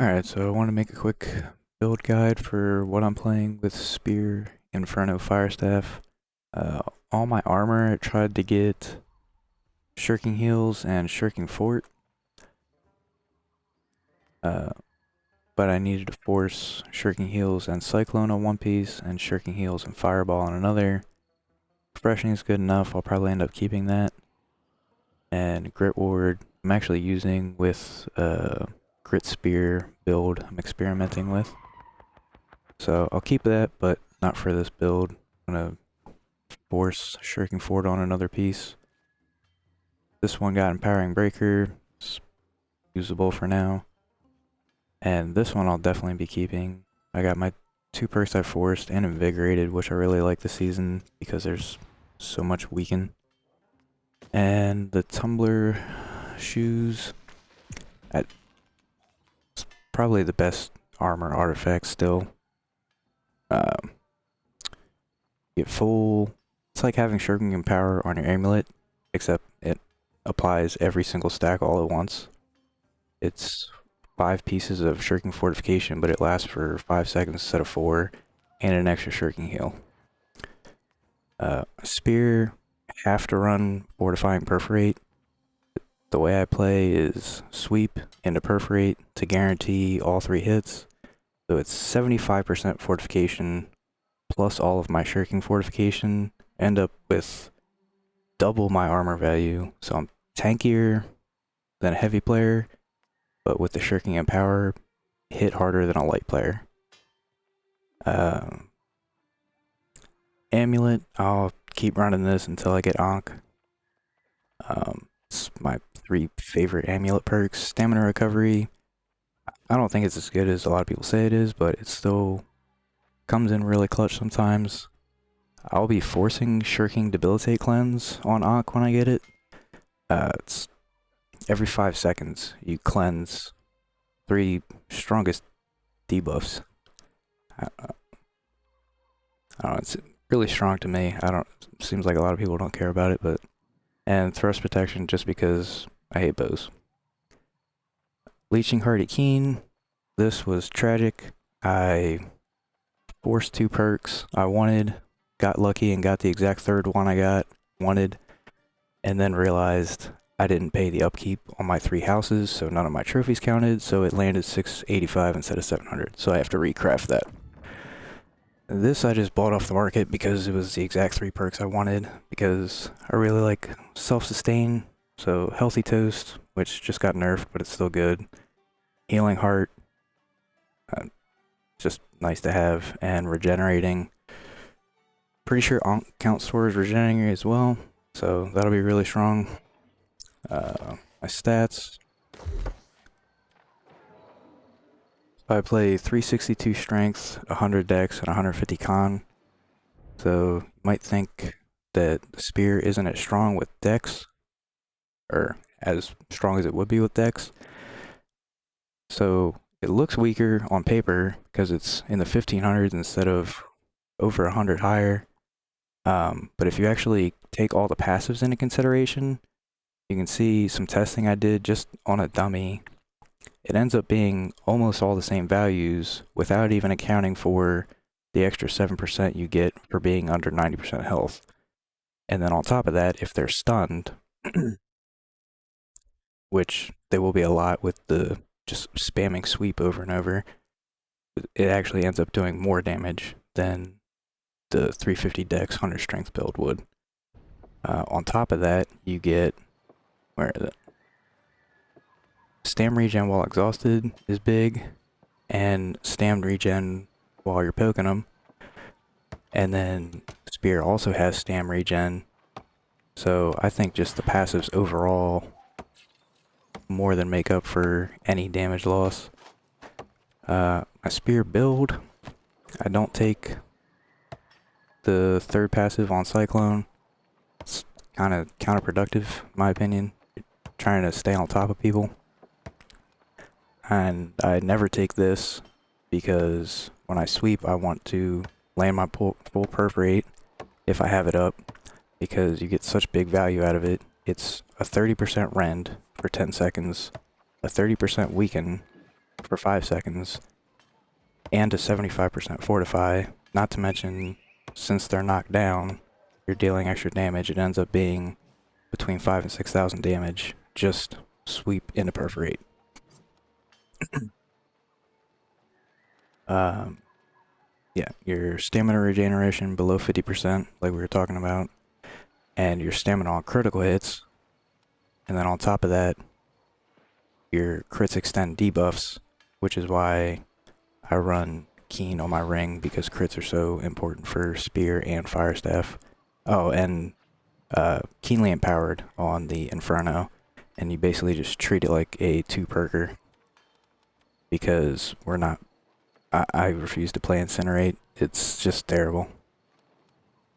Alright, so I want to make a quick build guide for what I'm playing with Spear, Inferno, Firestaff. All my armor, I tried to get Shirking Heels and Shirking Fort, uh, but I needed to force Shirking Heels and Cyclone on one piece, and Shirking Heels and Fireball on another. Refreshing is good enough, I'll probably end up keeping that. And Grit Ward, I'm actually using with Grit Spear build I'm experimenting with. So I'll keep that, but not for this build. I'm gonna force Shirking Fort on another piece. This one got Empowering Breaker, it's usable for now. And this one I'll definitely be keeping. I got my 2 perks I forced and Invigorated, which I really like this season because there's so much weaken. And the Tumbler shoes, it's probably the best armor artifact still. Get full. It's like having Shirking and Power on your amulet, except it applies every single stack all at once. It's 5 pieces of Shirking Fortification, but it lasts for 5 seconds instead of 4, and an extra Shirking Heal. Spear, have to run Fortifying Perforate. The way I play is sweep into Perforate to guarantee all 3 hits. So it's 75% Fortification plus all of my Shirking Fortification, end up with double my armor value. So I'm tankier than a heavy player, but with the Shirking and Power, hit harder than a light player. Amulet, I'll keep running this until I get Ankh. It's my 3 favorite amulet perks. Stamina Recovery, I don't think it's as good as a lot of people say it is, but it still comes in really clutch sometimes. I'll be forcing Shirking Debilitate Cleanse on Ankh when I get it. It's every 5 seconds you cleanse 3 strongest debuffs. I don't know, it's really strong to me. Seems like a lot of people don't care about it, but... And Thrust Protection just because I hate bows. Leeching Hardy Keen, this was tragic. I forced 2 perks I wanted, got lucky and got the exact third one I wanted, and then realized I didn't pay the upkeep on my 3 houses, so none of my trophies counted, so it landed 685 instead of 700, so I have to recraft that. This I just bought off the market because it was the exact 3 perks I wanted, because I really like self-sustain, so Healthy Toast, which just got nerfed, but it's still good. Healing Heart, just nice to have, and Regenerating. Pretty sure Ankh counts towards Regenerating as well, so that'll be really strong. My stats. I play 362 strength, 100 dex, and 150 con. So you might think that the spear isn't as strong with dex, or as strong as it would be with dex. So it looks weaker on paper because it's in the 1500s instead of over 100 higher. But if you actually take all the passives into consideration, you can see some testing I did just on a dummy. It ends up being almost all the same values without even accounting for the extra 7% you get for being under 90% health. And then on top of that, if they're stunned, which they will be a lot with the just spamming sweep over and over, it actually ends up doing more damage than the 350 dex 100 strength build would. On top of that, you get, where is it? Stam regen while exhausted is big, and stammed regen while you're poking them. And then Spear also has stam regen, so I think just the passives overall more than make up for any damage loss. My Spear build, I don't take the 3rd passive on Cyclone. It's kind of counterproductive, in my opinion, trying to stay on top of people. And I never take this because when I sweep, I want to land my full perforate if I have it up, because you get such big value out of it. It's a 30% rend for 10 seconds, a 30% weaken, for 5 seconds, and to 75% fortify. Not to mention, since they're knocked down, you're dealing extra damage. It ends up being between 5 and 6,000 damage. Just sweep into perforate. Yeah, your stamina regeneration below 50%, like we were talking about, and your stamina on critical hits, and then on top of that, your crits extend debuffs, which is why I run Keen on my ring, because crits are so important for Spear and Firestaff. Oh, and Keenly Empowered on the Inferno, and you basically just treat it like a 2-perker, because we're not... I refuse to play Incinerate. It's just terrible.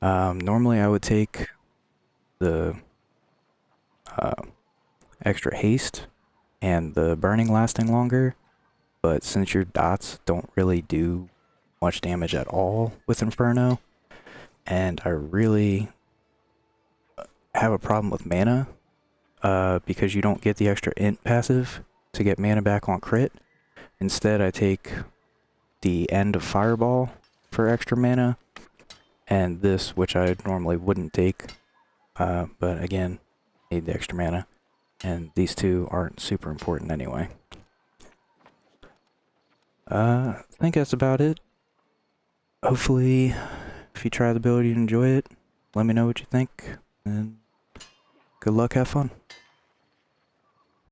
Normally I would take the extra haste and the burning lasting longer, but since your dots don't really do much damage at all with Inferno, and I really have a problem with mana, because you don't get the extra int passive to get mana back on crit. Instead, I take the end of Fireball for extra mana, and this, which I normally wouldn't take, but again, need the extra mana, and these two aren't super important anyway. I think that's about it. Hopefully, if you try the build, you enjoy it. Let me know what you think, and good luck, have fun.